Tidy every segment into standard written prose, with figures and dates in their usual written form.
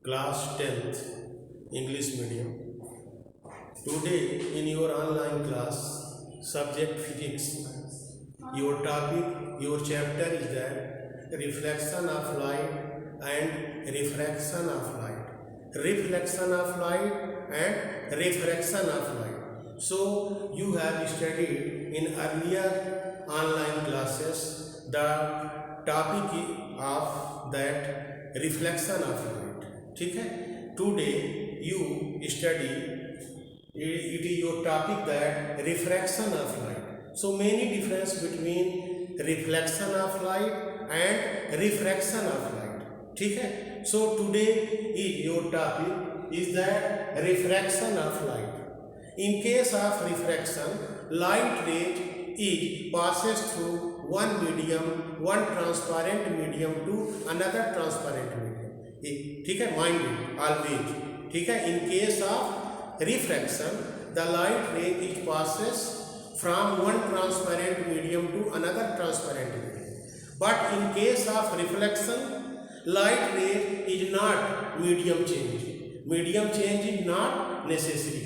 class 10th English medium. Today in your online class subject physics, your topic, your chapter is that reflection of light and refraction of light. Reflection of light and refraction of light. So you have studied in earlier online classes the topic of that reflection of light. ठीक है, today you study it is your topic that refraction of light. So many difference between reflection of light and refraction of light. ठीक है, so today is your topic is that refraction of light. In case of refraction, light rays is passes through one medium, one transparent medium to another transparent medium. ठीक है, mind it always. ठीक है, in case of refraction the light ray is passes from one transparent medium to another transparent medium. But in case of reflection light ray is not medium change. Medium change is not necessary.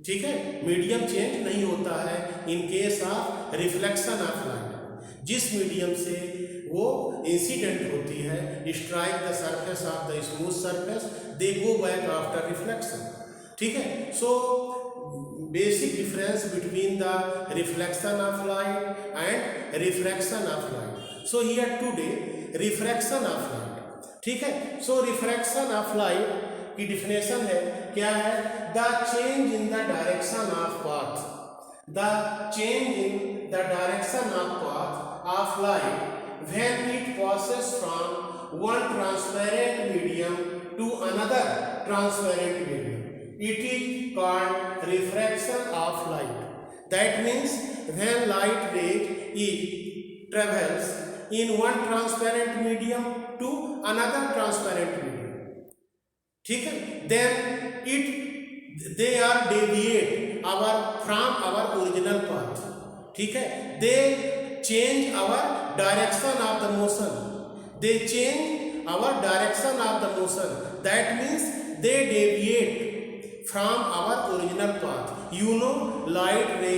ठीक है, medium change नहीं होता है in case of reflection of light. जिस medium से वो incident होती है, strike the surface of the smooth surface, they go back after reflection. ठीक है, so basic difference between the reflection of light and refraction of light. So here today refraction of light. ठीक है, सो refraction of light की definition है, क्या है? The change in the direction of path. The change in the direction of path of light when it passes from one transparent medium to another transparent medium. It is called refraction of light. That means when light ray travels in one transparent medium to another transparent medium, ठीक है, then they are deviate from our original path. ठीक है, they change our direction of the motion. They change our direction of the motion. That means they deviate from our original path. You know, light ray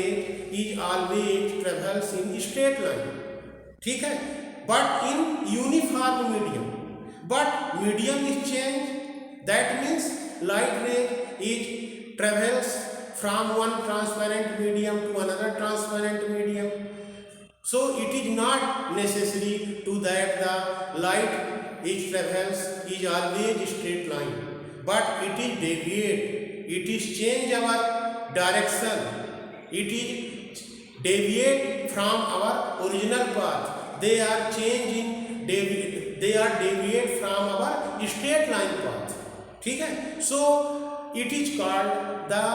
is always travels in straight line. ठीक है, but in uniform medium. But medium is changed. That means light ray is travels from one transparent medium to another transparent medium. So it is not necessary to that the light it travels is always straight line, but it is deviate. It is change our direction. It is deviate from our original path. They are changing. They are deviate from our straight line path. ठीक है, so it is called the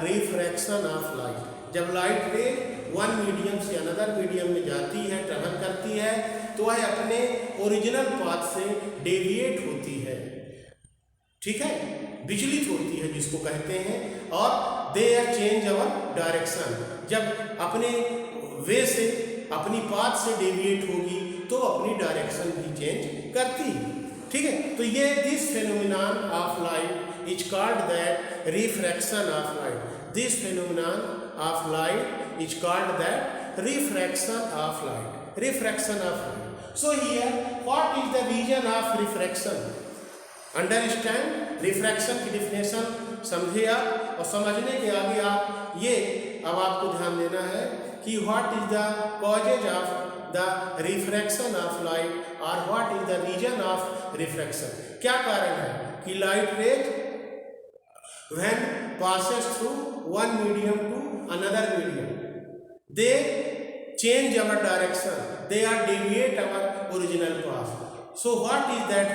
refraction of light. जब light रे one medium से another medium में जाती है, travel करती है, तो वह अपने ओरिजिनल पाथ से डेविएट होती है. ठीक है, विचलित होती है जिसको कहते हैं, और they are change our direction. जब अपने वे से अपनी पाथ से डेविएट होगी तो अपनी डायरेक्शन भी चेंज करती है. ठीक है, तो ये this phenomenon of light is called that refraction of light. This phenomenon of light is called that refraction of light. Refraction of light. So here, what is the region of refraction? Understand refraction की definition समझे आप, और समझने के आगे आप ये अब आपको ध्यान देना है कि what is the causes of the refraction of light or what is the region of refraction. क्या कारण है कि light rays when passes through one medium to another medium, they change our direction. They are deviate our original path. So what is that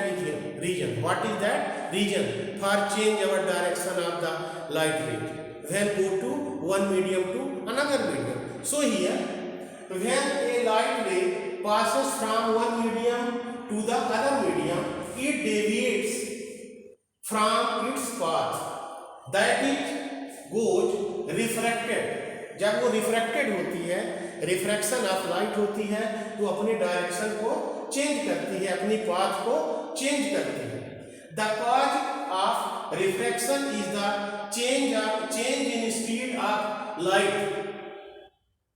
region? What is that region for change our direction of the light ray when go to one medium to another medium? So here, when a light ray passes from one medium to the other medium, it deviates from its path. That it goes refracted. जब वो refracted होती है, refraction of light होती है, तो अपने direction को change करती है, अपनी पाथ को चेंज करती है. The cause refraction is the change in speed of light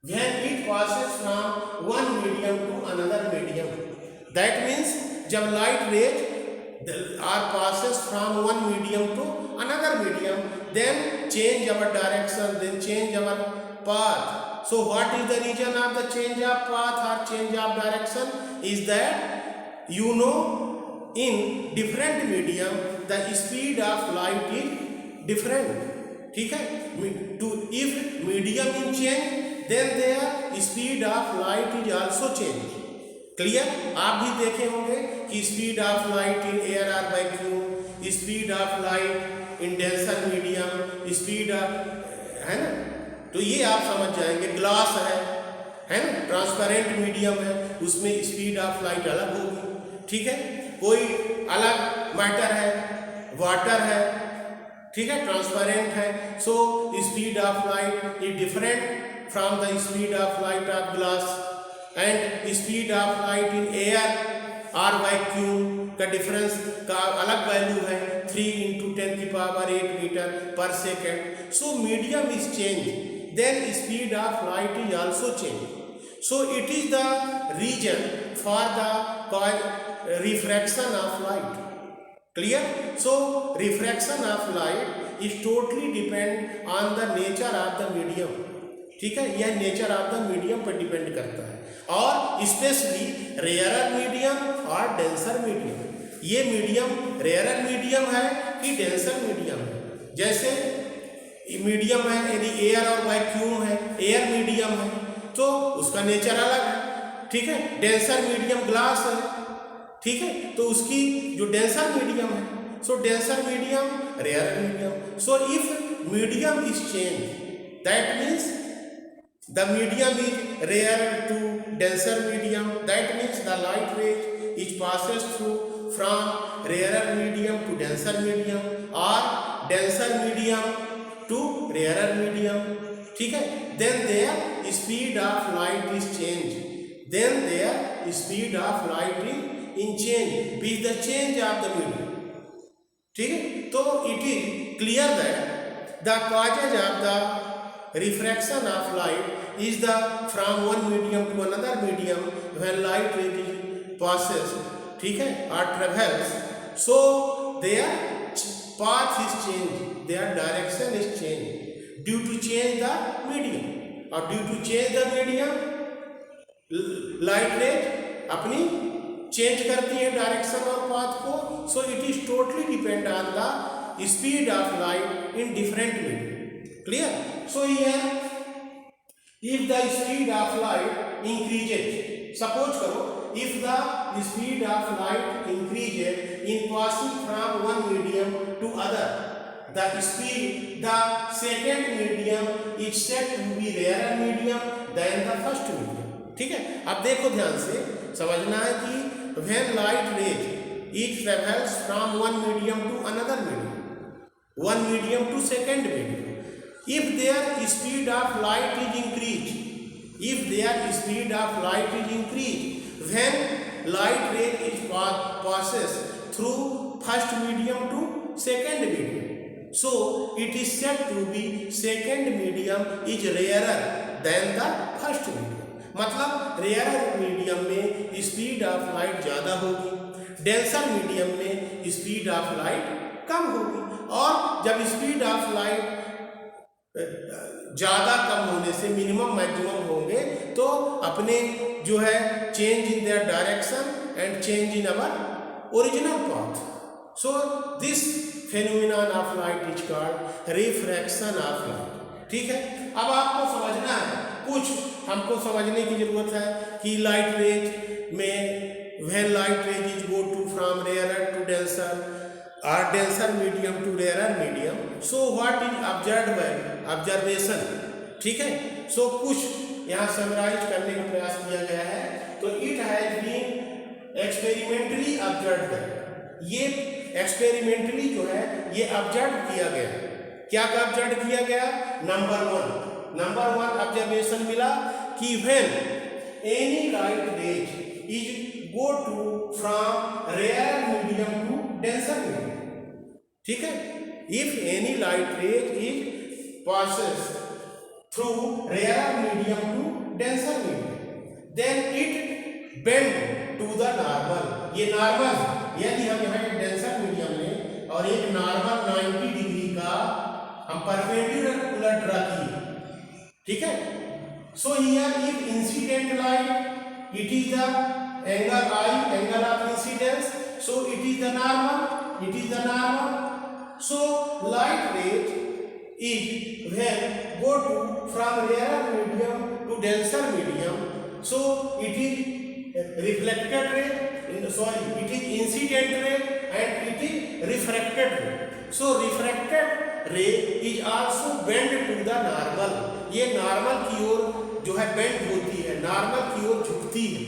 when it passes from one medium to another medium. That means जब light rays are passes from one medium to another medium, then change our direction, then change our path. So what is the reason of the change of path or change of direction? Is that in different medium the speed of light is different. ठीक है, if medium is change, then their speed of light is also change. Clear? आप भी देखे होंगे कि speed of light in air और vacuum, speed of light in denser medium, speed of, है ना, तो ये आप समझ जाएंगे. ग्लास है ना, ट्रांसपेरेंट मीडियम है, उसमें स्पीड ऑफ लाइट अलग होगी. ठीक है, कोई अलग मैटर है, वाटर है, ठीक है, ट्रांसपेरेंट है, so speed of light is different from the speed of light of glass. And speed of light in air और वैक्यूम का डिफरेंस का अलग वैल्यू है, 3 × 10⁸ मीटर पर second. So medium is change, then speed of light is also changed. So it is the reason for the refraction of light. Clear? So refraction of light is totally depend on the nature of the medium. ठीक है, यह nature of the medium पर depend करता है, और specially rarer medium और denser medium. ये medium rarer medium है कि डेंसर मीडियम है. जैसे मीडियम है, यदि एयर और वैक्यूम है, एयर मीडियम है तो उसका नेचर अलग है. ठीक है, डेंसर मीडियम ग्लास है. ठीक है, तो उसकी जो डेंसर मीडियम है, so denser medium rare medium. So if medium is change, that means the medium is rarer to denser medium. That means the light ray is passes through from rarer medium to denser medium or denser medium to rarer medium. ठीक है, then their speed of light is change. Then their speed of light is in change with the change of the medium. ठीक है, तो it is clear that the causes of the refraction of light is the from one medium to another medium when light ray passes, ठीक है, or travels. So their path is changed, their direction is changed due to change the medium, or due to change the medium light ray अपनी change करती है direction और path को. So it is totally depend on the speed of light in different medium. Clear? So here if the speed of light increases, suppose करो, if the speed of light increases in passing from one medium to other, the second medium is said to be rarer medium than the first medium. ठीक है, अब देखो ध्यान से समझना है कि when light rays it travels from one medium to another medium, one medium to second medium. If their speed of light is increased, when light ray is passes through first medium to second medium, so it is said to be second medium is rarer than the first medium. मतलब rare medium में speed of light ज़्यादा होगी, denser medium में speed of light कम होगी. और जब speed of light ज़्यादा कम होने से मिनिमम मैक्सिमम होंगे तो अपने जो है change in their direction and change in our original path. So this phenomenon of light is called refraction of light. ठीक है, अब आपको समझना है, कुछ हमको समझने की जरूरत है कि लाइट रेज में when light rays is go to from rarer to denser or denser medium to rarer medium, so what is observed by observation. ठीक है, so कुछ यहाँ समराइज करने का प्रयास किया गया है. तो it has been experimentally observed. ये एक्सपेरिमेंटली जो है ये ऑब्जर्व किया गया. क्या ऑब्जर्व किया गया? नंबर वन ऑब्जर्वेशन मिला कि when any light rays is go to from rare medium to denser medium. ठीक है, if any light ray is passes through rarer medium to denser medium, then it bend to the normal. ये normal, यदि हम यहाँ एक denser medium लें और एक नॉर्मल 90 डिग्री का हम परपेंडिकुलर ड्रा किए, ठीक है. So here if incident light it is the angle I, angle of incidence, so it is the normal. So light rays is when go to from rarer medium to denser medium, so it is reflected ray, it is incident ray and it is refracted ray. So refracted ray is also bend to the normal. ये normal की ओर जो है bend होती है, normal की ओर झुकती है,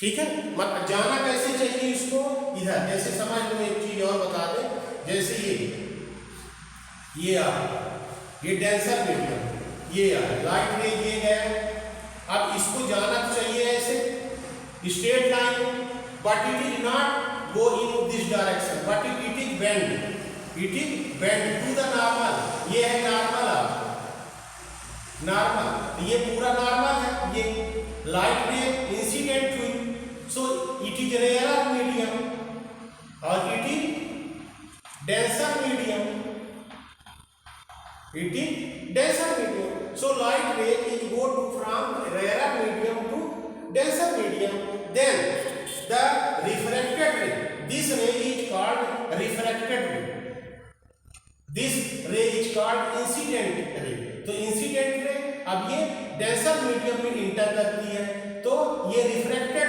ठीक है. मतलब जाना कैसे चाहिए इसको, इधर. जैसे समझ लो एक चीज और बता दें, जैसे ये आ ये डेंसर मीडियम, ये आ लाइट रे ये गया. अब इसको जाना चाहिए ऐसे straight line, but it is not go in this direction, but it is bend, to the normal. ये है नॉर्मल, ये पूरा नॉर्मल है. ये लाइट रे इंसिडेंट हुई, so it is rarer medium or it is denser medium, so light ray is go to from rarer medium to denser medium, then the refracted ray, this ray is called refracted ray, this ray is called incident ray. तो incident ray अब ये denser medium में enter करती है, तो ये refracted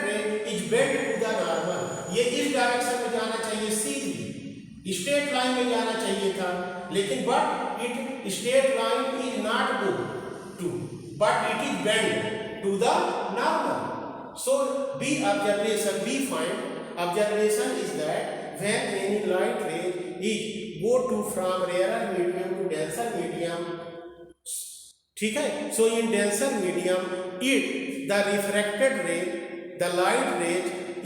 ray is bend to the normal. ये इस डायरेक्शन में जाना चाहिए, सीधी स्ट्रेट लाइन में जाना चाहिए था, लेकिन but it straight line is not go to, but it is bend to the normal. So we find observation is that when any light ray is go to from rarer medium to denser medium, ठीक है. So in denser medium the refracted ray, the light ray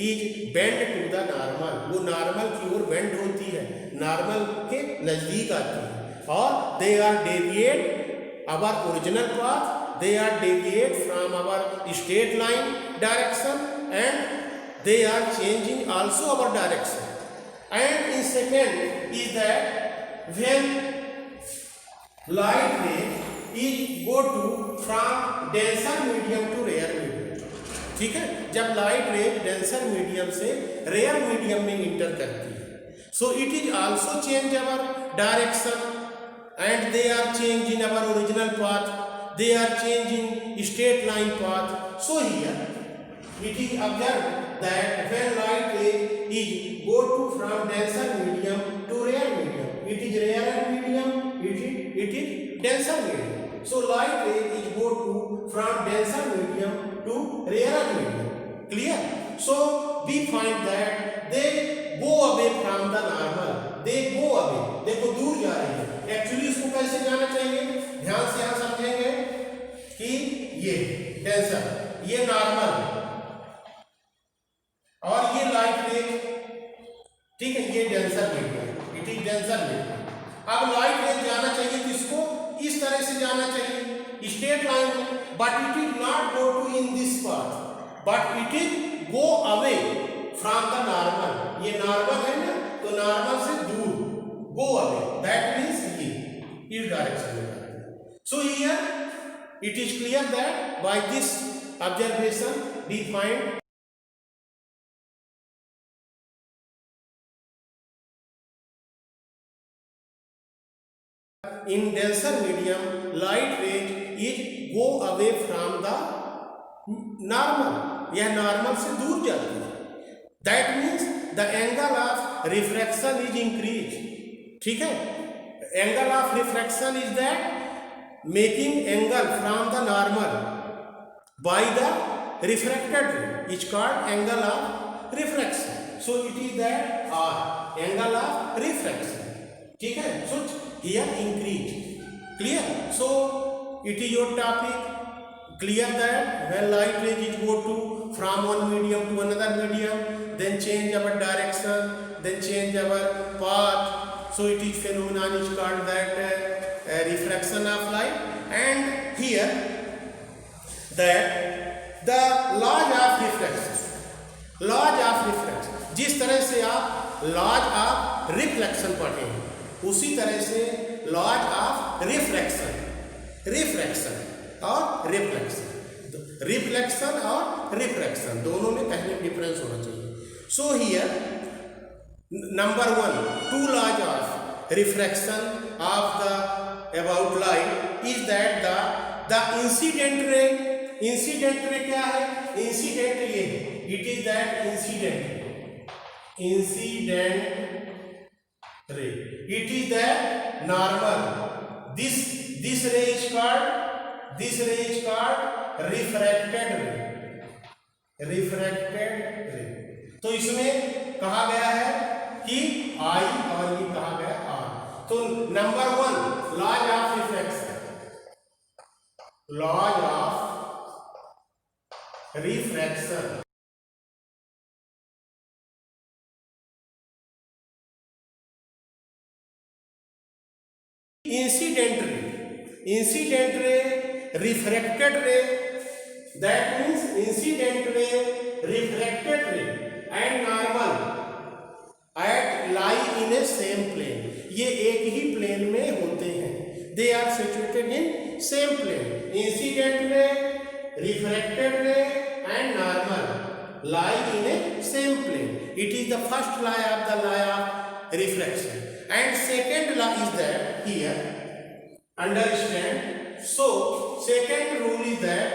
is bend to the normal. वो normal की ओर bend होती है, normal के नजदीक आती है, और they are deviate our original path, they are deviate from our straight line direction, and they are changing also our direction. And in second is that when light ray is go to from denser medium to rarer medium, ठीक है. जब light ray denser medium से rare medium में enter करती है, so it is also change our direction and they are change in our original path, they are change in straight line path. So here it is observed that when light ray is go to from denser medium to rarer medium, it is rarer medium, it is denser medium. So light ray is go to from denser medium to rarer medium. Clear? So we find that they go away from the normal, they go away, देखो दूर जा रही है. Actually इसको कैसे जाना चाहिए, ध्यान से यहाँ समझेंगे कि ये डेंसर, ये नॉर्मल और ये लाइट रे, ठीक है, ये denser medium, it is denser medium. अब लाइट रे जाना चाहिए किसको, इस तरह से जाना चाहिए स्ट्रेट लाइन में, but it is not go to in this path, but it is go away from the normal. ये नॉर्मल है ना, तो नॉर्मल से दूर, गो अवे, दैट मीन्स ये इस डायरेक्शन में. So here it is clear that by this observation we find in denser medium light rays is go away from the normal, यह नॉर्मल से दूर जाती है. That means the angle of refraction is increase, ठीक है. Angle of refraction is that making angle from the normal by the refracted ray is called angle of refraction. So it is that R angle of refraction, ठीक है. सो here increase. Clear? So it is your topic. Clear that when light rays is go to from one medium to another medium, then change our direction, then change our path. So it is phenomenon is called that refraction of light. And here that the laws of reflection, laws of reflection, जिस तरह से आप laws of reflection पढ़े हैं उसी तरह से laws of refraction, refraction और रिफ्लेक्शन, रिफ्लेक्शन और रिफ्रैक्शन दोनों में कहीं डिफरेंस होना चाहिए. So here number 1, 2 laws of refraction of the about light is that the incident ray क्या है? इंसिडेंट ये it is that incident ray, it is that normal. This ray is called refracted ray. तो इसमें कहा गया है कि I और ये कहा गया R. तो number 1 laws of refraction, laws of refraction. Incident ray, refracted ray, that means incident ray, refracted ray and normal at lie in a same plane. ये एक ही प्लेन में होते हैं. They are situated in same plane. Incident ray, refracted ray and normal lie in a same plane. It is the first law of the law of refraction. And second law is that here understand. So second rule is that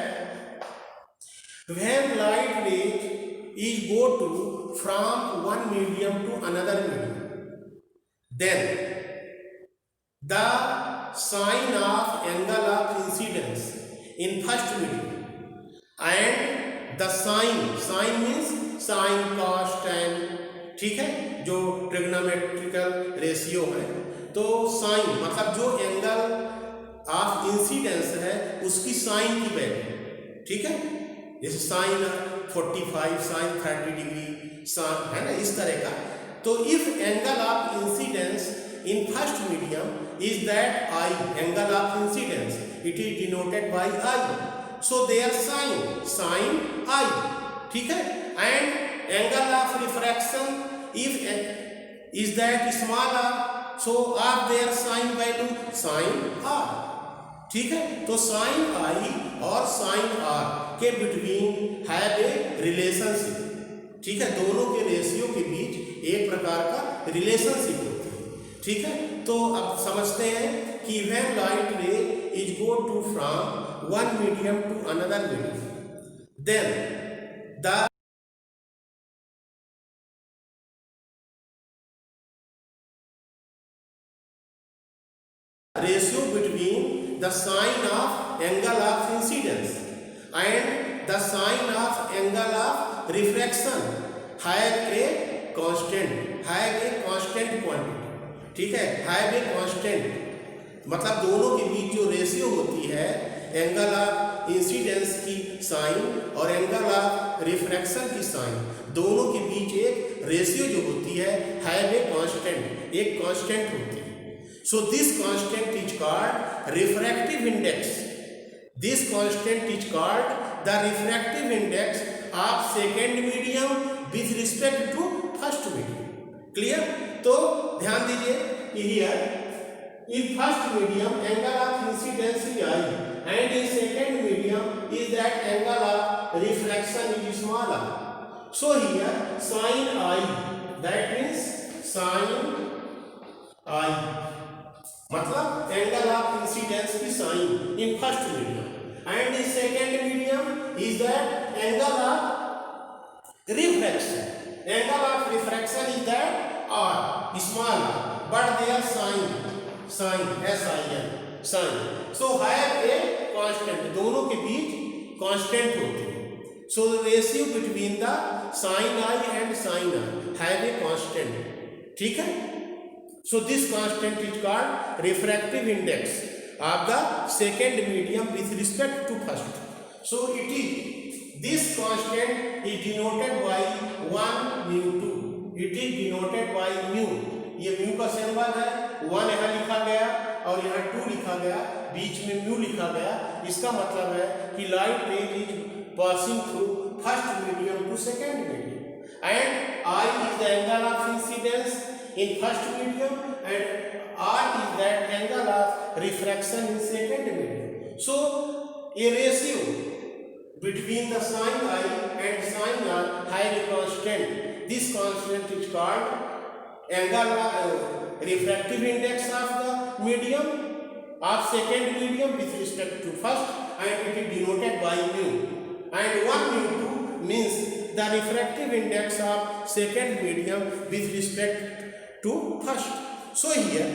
when light rays is go to from one medium to another medium, then the sign of angle of incidence in first medium and the sign means sin cos tan, ठीक है, जो trigonometrical ratio है. तो sign मतलब जो angle of incidence है उसकी sign की वैल्यू, ठीक है, जैसे साइन 45 साइन 30 डिग्री साइन है ना, इस तरह का. तो if angle of incidence in first medium is that i, angle of incidence it is denoted by i. So there sine i, ठीक है. And angle of refraction if is that smaller, so are their sin value sin r, ठीक है. तो sin i और sin r के between have a relationship, ठीक है. दोनों के रेशियो के बीच एक प्रकार का रिलेशनशिप होती है, ठीक है. तो अब समझते हैं कि when light ray is go to from one medium to another medium, then the ratio between the sign of angle of incidence and the sign of angle of refraction have a constant quantity, ठीक है. have a constant मतलब दोनों के बीच जो ratio होती है angle of incidence की sign और एंगल ऑफ रिफ्रैक्शन की साइन, दोनों के बीच एक रेशियो जो होती है हैव ए कांस्टेंट, एक कांस्टेंट होती है. So this constant is called refractive index. This constant is called the refractive index of second medium with respect to first medium. Clear? तो ध्यान दीजिए कि here in first medium angle of incidence is I and in second medium is that angle of refraction is smaller. So here sin I, that means sin I मतलब angle of incidence की sine in first medium and in second medium is that angle of refraction. Angle of refraction is that are small but their sine SIN sine. So have a constant, दोनों के बीच constant होते हैं. So ratio between the sine I and sine I have a constant, ठीक है. So this constant is called refractive index of the second medium with respect to first. So it is This constant is denoted by 1 mu 2. It is denoted by mu. ये mu का symbol है, 1 यहाँ लिखा गया और यहाँ 2 लिखा गया, बीच में mu लिखा गया. इसका मतलब है कि light ray is passing through first medium to second medium, and I is the angle of incidence in first medium, and R is that angle of refraction in second medium. So a ratio between the sin I and sin R has a constant. This constant is called angle refractive index of the medium of second medium with respect to first, and it is denoted by mu. And 1 mu 2 means the refractive index of second medium with respect to first. So here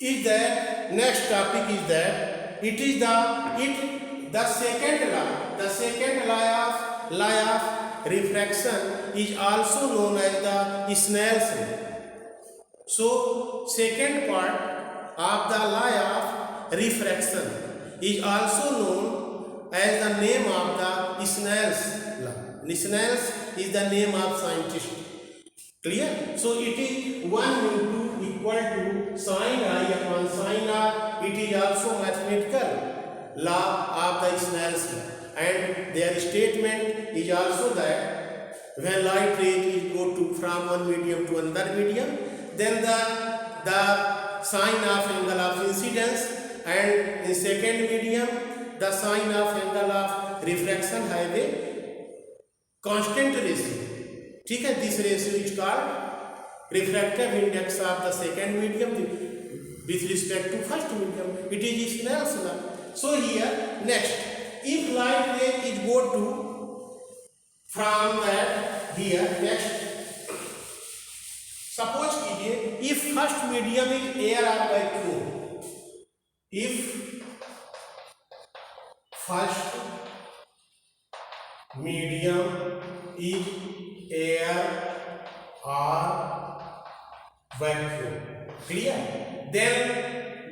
is that next topic is that it is the second law of refraction is also known as the Snell's law. So second part of the law of refraction is also known as the name of the Snell's law. Snell's is the name of scientist. Clear? So it is 1 mu 2 equal to sin I upon sin R. It is also mathematical law of the Snell's law. And their statement is also that when light rays go to from one medium to another medium, then the sign of angle of incidence, and in second medium the sign of angle of refraction have a constant ratio. ठीक है, this ratio is called refractive index of the second medium with respect to first medium. It is Snell's law. So here next, if light ray is go to from that here next, suppose कीजिए if first medium is air or vacuum, if first medium is air or vacuum, clear, then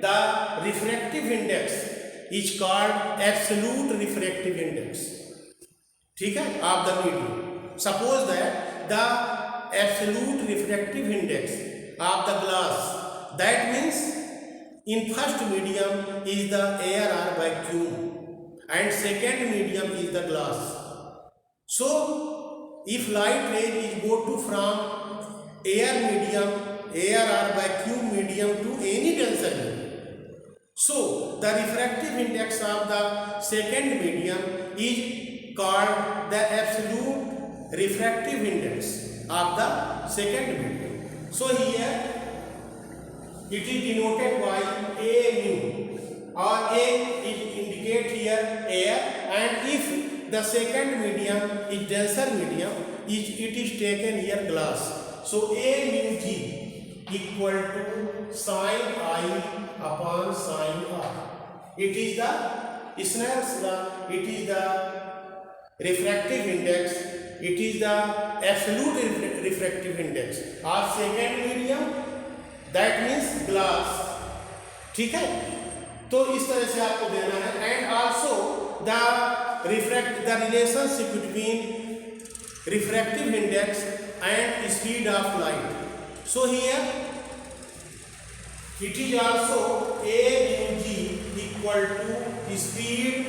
the refractive index is called absolute refractive index. ठीक है, of the medium. Suppose that the absolute refractive index of the glass, that means in first medium is the air or vacuum and second medium is the glass. So if light ray is go to from air medium, air or vacuum medium to any denser medium, so the refractive index of the second medium is called the absolute refractive index of the second medium. So here it is denoted by A mu, or A is indicate here air, and if the second medium is denser medium, it is taken here glass. So A mu G equal to sin I upon sin R. It is the Snell's law. It is the refractive index. It is the absolute refractive index of second medium. That means glass. ठीक है, तो इस तरह से आपको देना है. And also the relationship between refractive index and speed of light. So here it is also A mu G equal to speed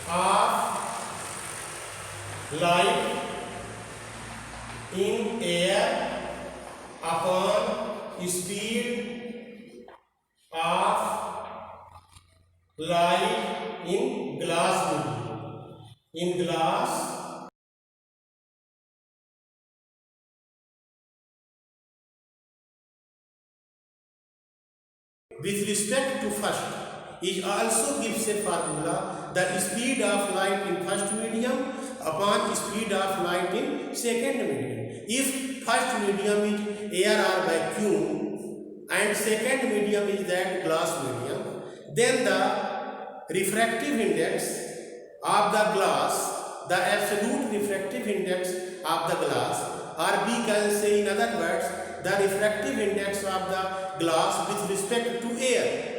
of light in air upon speed of light in glass medium. In glass with respect to first is also gives a formula, the speed of light in first medium upon speed of light in second medium. If first medium is air or vacuum and second medium is that glass medium, then the refractive index of the glass, the absolute refractive index of the glass, or we can say in other words, the refractive index of the glass with respect to air.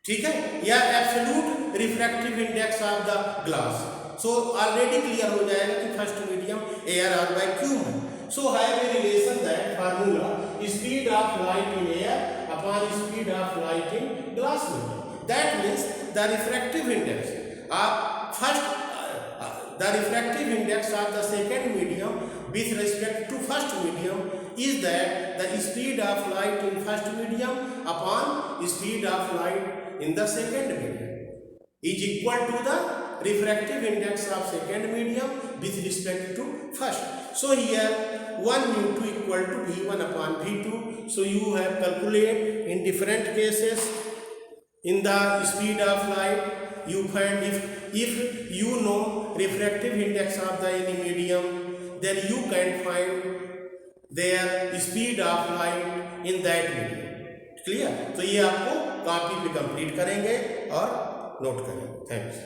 ठीक है, या absolute refractive index of the glass. So already clear हो जाएगा कि first medium air और vacuum है। सो have a relation that formula speed of light in air upon speed of light in glass medium. That means the refractive index of first the refractive index of the second medium with respect to first medium is that the speed of light in first medium upon speed of light in the second medium is equal to the refractive index of second medium with respect to first. So here 1 mu2 equal to v1 upon v2. So you have calculated in different cases in the speed of light. You find if you know refractive index of the any medium, then you can find their speed of light in that medium. Clear? तो ये आपको copy पे complete करेंगे और note करेंगे। Thanks.